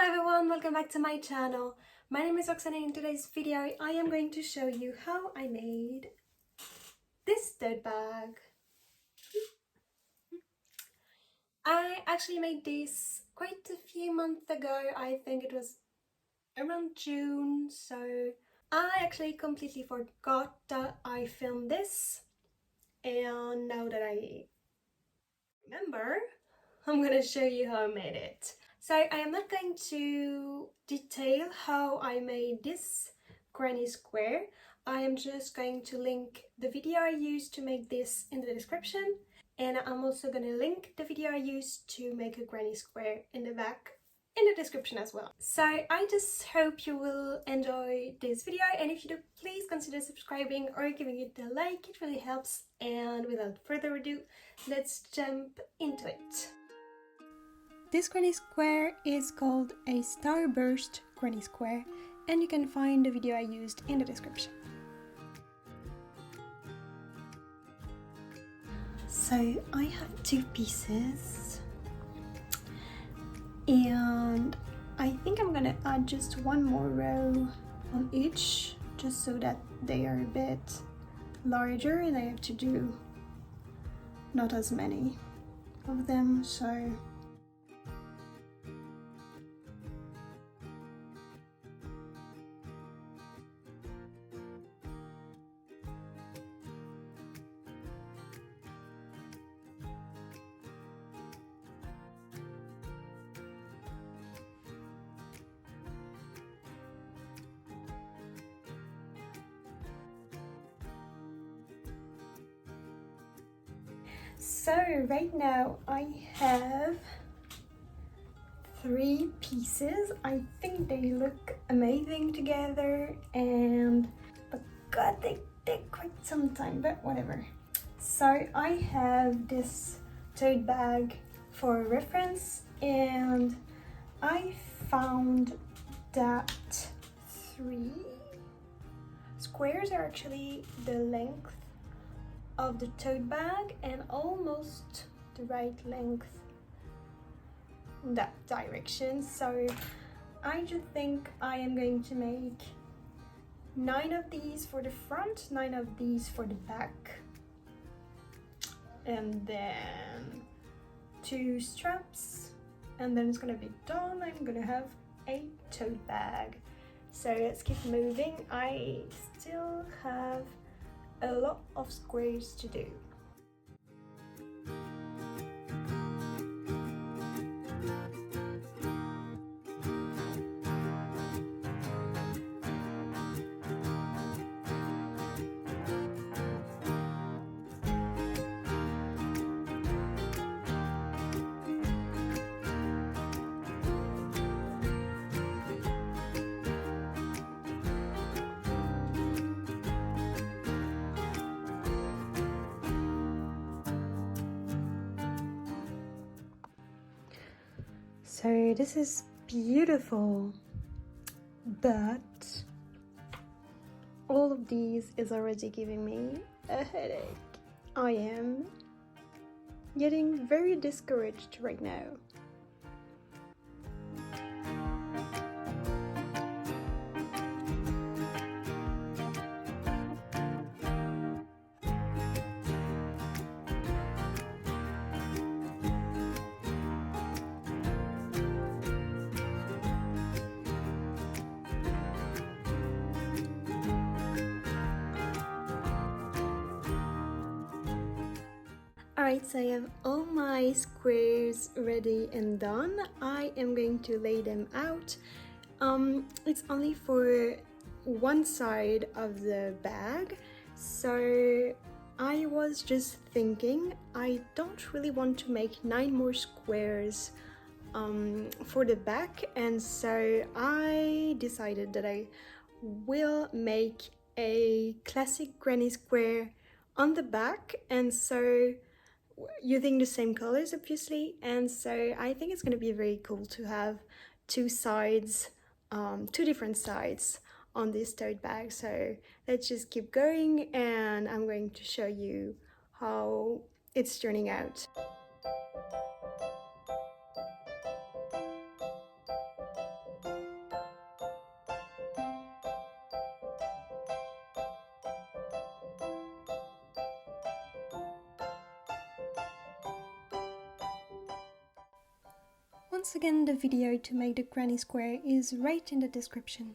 Hello everyone, welcome back to my channel. My name is Roxanne and in today's video I am going to show you how I made this tote bag. I actually made this quite a few months ago. I think it was around June, so I actually completely forgot that I filmed this, and now that I remember, I'm gonna show you how I made it. So I am not going to detail how I made this granny square. I am just going to link the video I used to make this in the description, and I'm also going to link the video I used to make a granny square in the back in the description as well. So I just hope you will enjoy this video, and if you do, please consider subscribing or giving it a like. It really helps, and without further ado, let's jump into it. This granny square is called a starburst granny square, and you can find the video I used in the description. So I have two pieces, and I think I'm gonna add just one more row on each, just so that they are a bit larger and I have to do not as many of them. So right now I have 3 pieces. I think they look amazing together, but god, they take quite some time, but whatever. So I have this tote bag for reference, and I found that 3 squares are actually the length of the tote bag and almost the right length in that direction. So I just think I am going to make 9 of these for the front, 9 of these for the back, and then 2 straps, and then it's gonna be done. I'm gonna have a tote bag. So let's keep moving. I still have a lot of squares to do. So this is beautiful, but all of these is already giving me a headache. I am getting very discouraged right now. Alright, so I have all my squares ready and done. I am going to lay them out. It's only for one side of the bag, so I was just thinking I don't really want to make 9 more squares for the back, and so I decided that I will make a classic granny square on the back, and so using the same colors obviously, and so I think it's going to be very cool to have 2 sides, 2 different sides on this tote bag. So let's just keep going, and I'm going to show you how it's turning out. once again, the video to make the granny square is right in the description.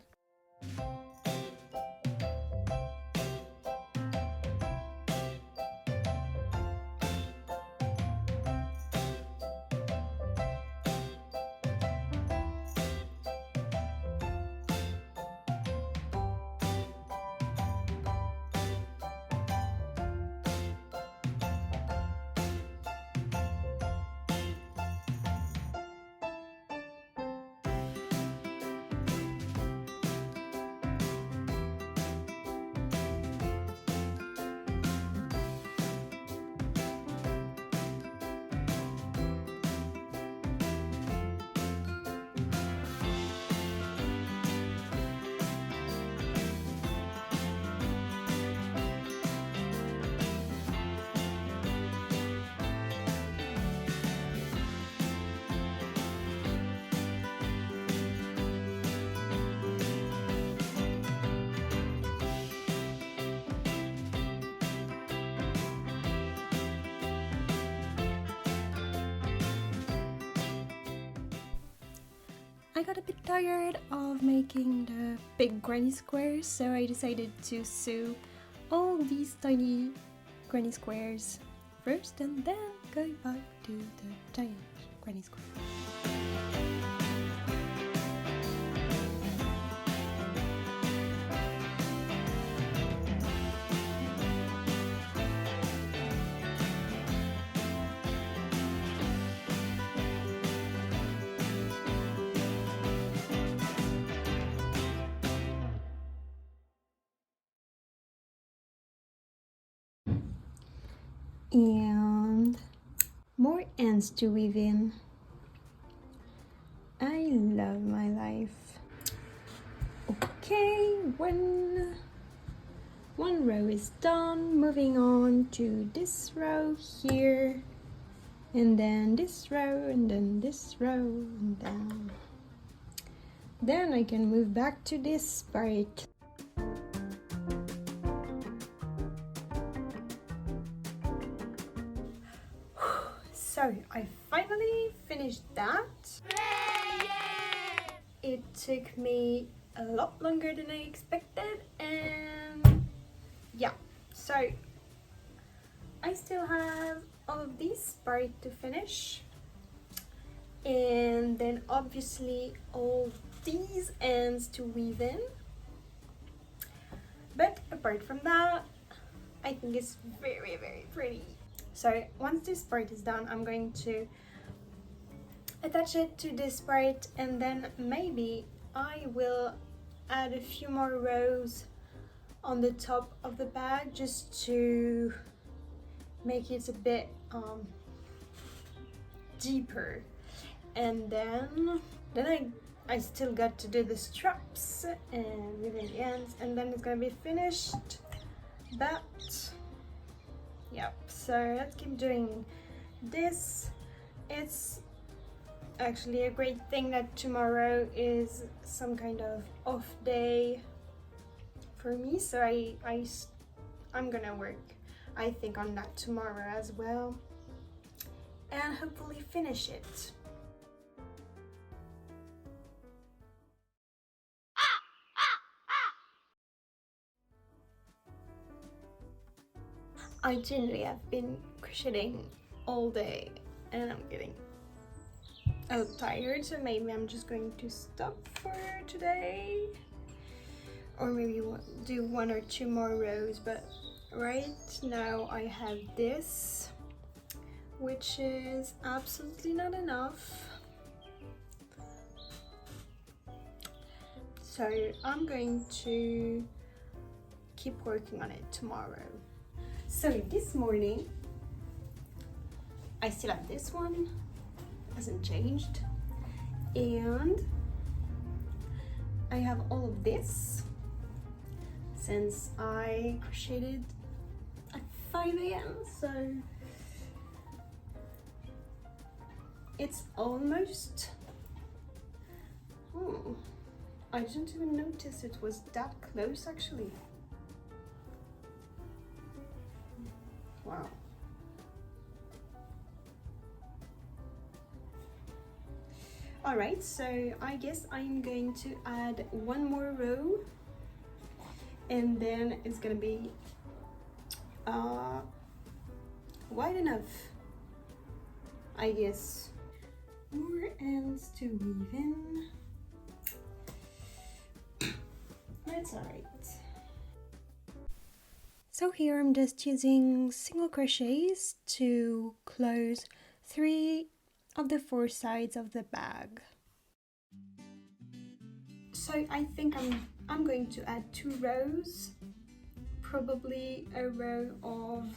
I got a bit tired of making the big granny squares, so I decided to sew all these tiny granny squares first and then go back to the giant granny square. And more ends to weave in. I love my life. Okay, one row is done. Moving on to this row here, and then this row, and then this row, and then I can move back to this part. So I finally finished that. It took me a lot longer than I expected, and yeah, so I still have all of these parts to finish, and then obviously all these ends to weave in. But apart from that, I think it's very, very pretty. So once this part is done, I'm going to attach it to this part, and then maybe I will add a few more rows on the top of the bag just to make it a bit deeper. And then I still got to do the straps and within the ends, and then it's gonna be finished. But yep, so let's keep doing this. It's actually a great thing that tomorrow is some kind of off day for me, so I'm gonna work, I think, on that tomorrow as well, and hopefully finish it. I generally have been crocheting all day and I'm getting a little tired, so maybe I'm just going to stop for today, or maybe do 1 or 2 more rows. But right now I have this, which is absolutely not enough, so I'm going to keep working on it tomorrow. So this morning I still have this one, hasn't changed, and I have all of this since I crocheted at 5 AM, so it's almost, I didn't even notice it was that close actually. Wow. Alright, so I guess I'm going to add one more row, and then it's gonna be wide enough, I guess. More ends to weave in. That's alright. So here I'm just using single crochets to close 3 of the 4 sides of the bag. So I think I'm going to add 2 rows, probably a row of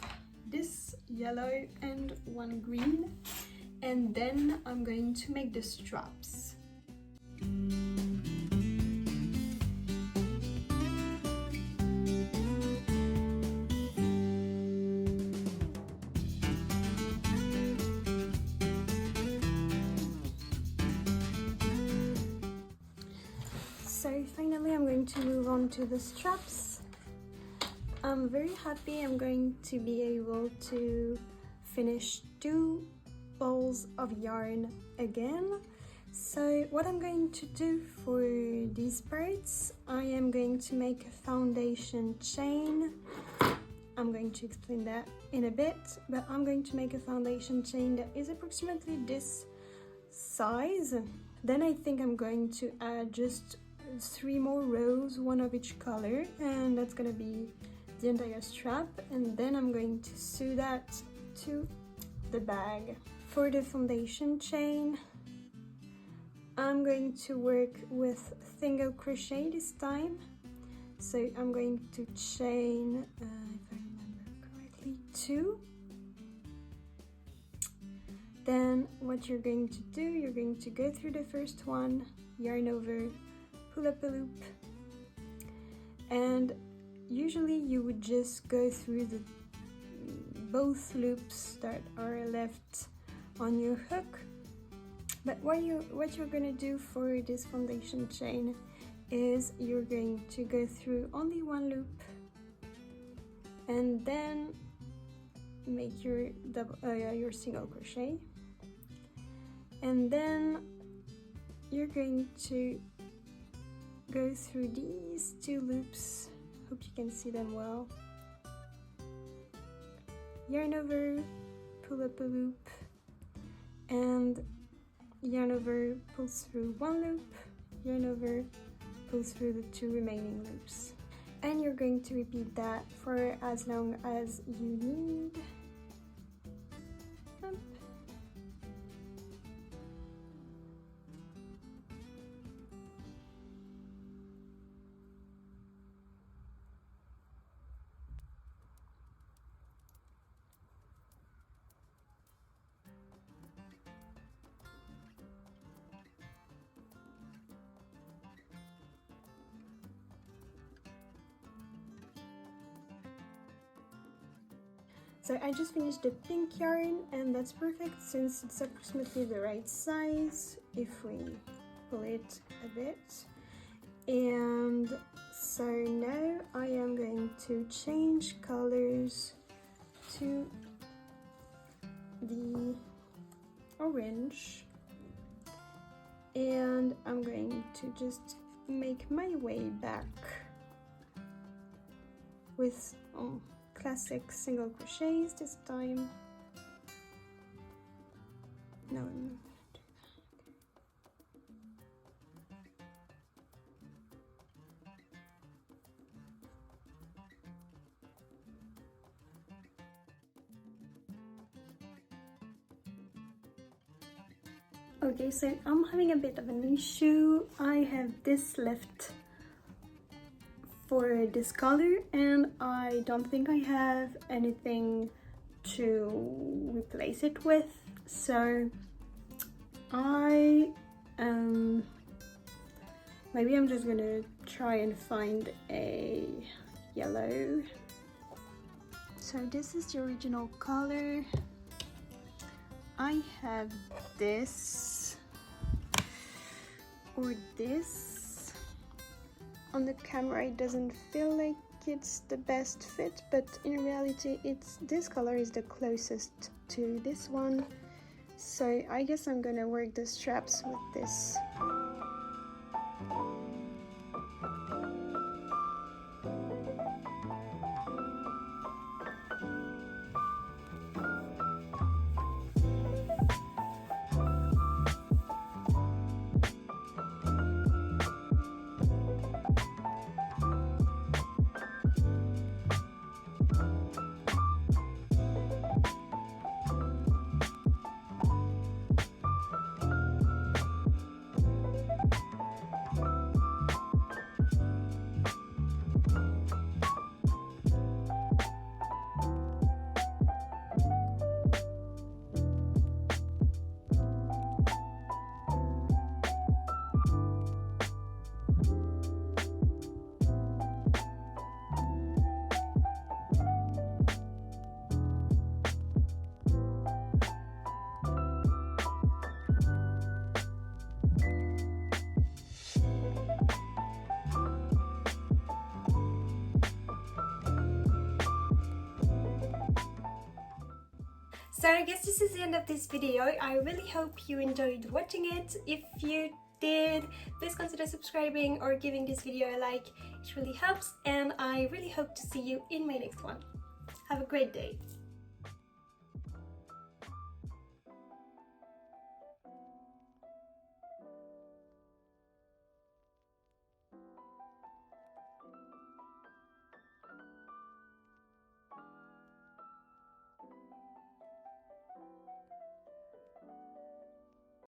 this yellow and 1 green, and then I'm going to make the straps. So finally I'm going to move on to the straps. I'm very happy I'm going to be able to finish 2 balls of yarn again. So what I'm going to do for these parts, I am going to make a foundation chain. I'm going to explain that in a bit, but I'm going to make a foundation chain that is approximately this size. Then I think I'm going to add just 3 more rows, 1 of each color, and that's gonna be the entire strap, and then I'm going to sew that to the bag. For the foundation chain, I'm going to work with single crochet this time. So I'm going to chain, if I remember correctly, 2. Then what you're going to do, you're going to go through the first one, yarn over, pull up a loop, and usually you would just go through the both loops that are left on your hook. But what you're gonna do for this foundation chain is you're going to go through only 1 loop and then make your your single crochet, and then you're going to go through these 2 loops. Hope you can see them well. Yarn over, pull up a loop, and yarn over, pull through 1 loop, yarn over, pull through the 2 remaining loops. And you're going to repeat that for as long as you need. So I just finished the pink yarn, and that's perfect since it's approximately the right size if we pull it a bit. And so now I am going to change colors to the orange, and I'm going to just make my way back with classic single crochets this time. No, I'm not gonna do that. Okay, so I'm having a bit of an issue. I have this left for this color, and I don't think I have anything to replace it with, so maybe I'm just gonna try and find a yellow. So this is the original color. I have this or this. On the camera it doesn't feel like it's the best fit, but in reality this color is the closest to this one. So I guess I'm gonna work the straps with this. So I guess this is the end of this video. I really hope you enjoyed watching it. If you did, please consider subscribing or giving this video a like. It really helps, and I really hope to see you in my next one. Have a great day.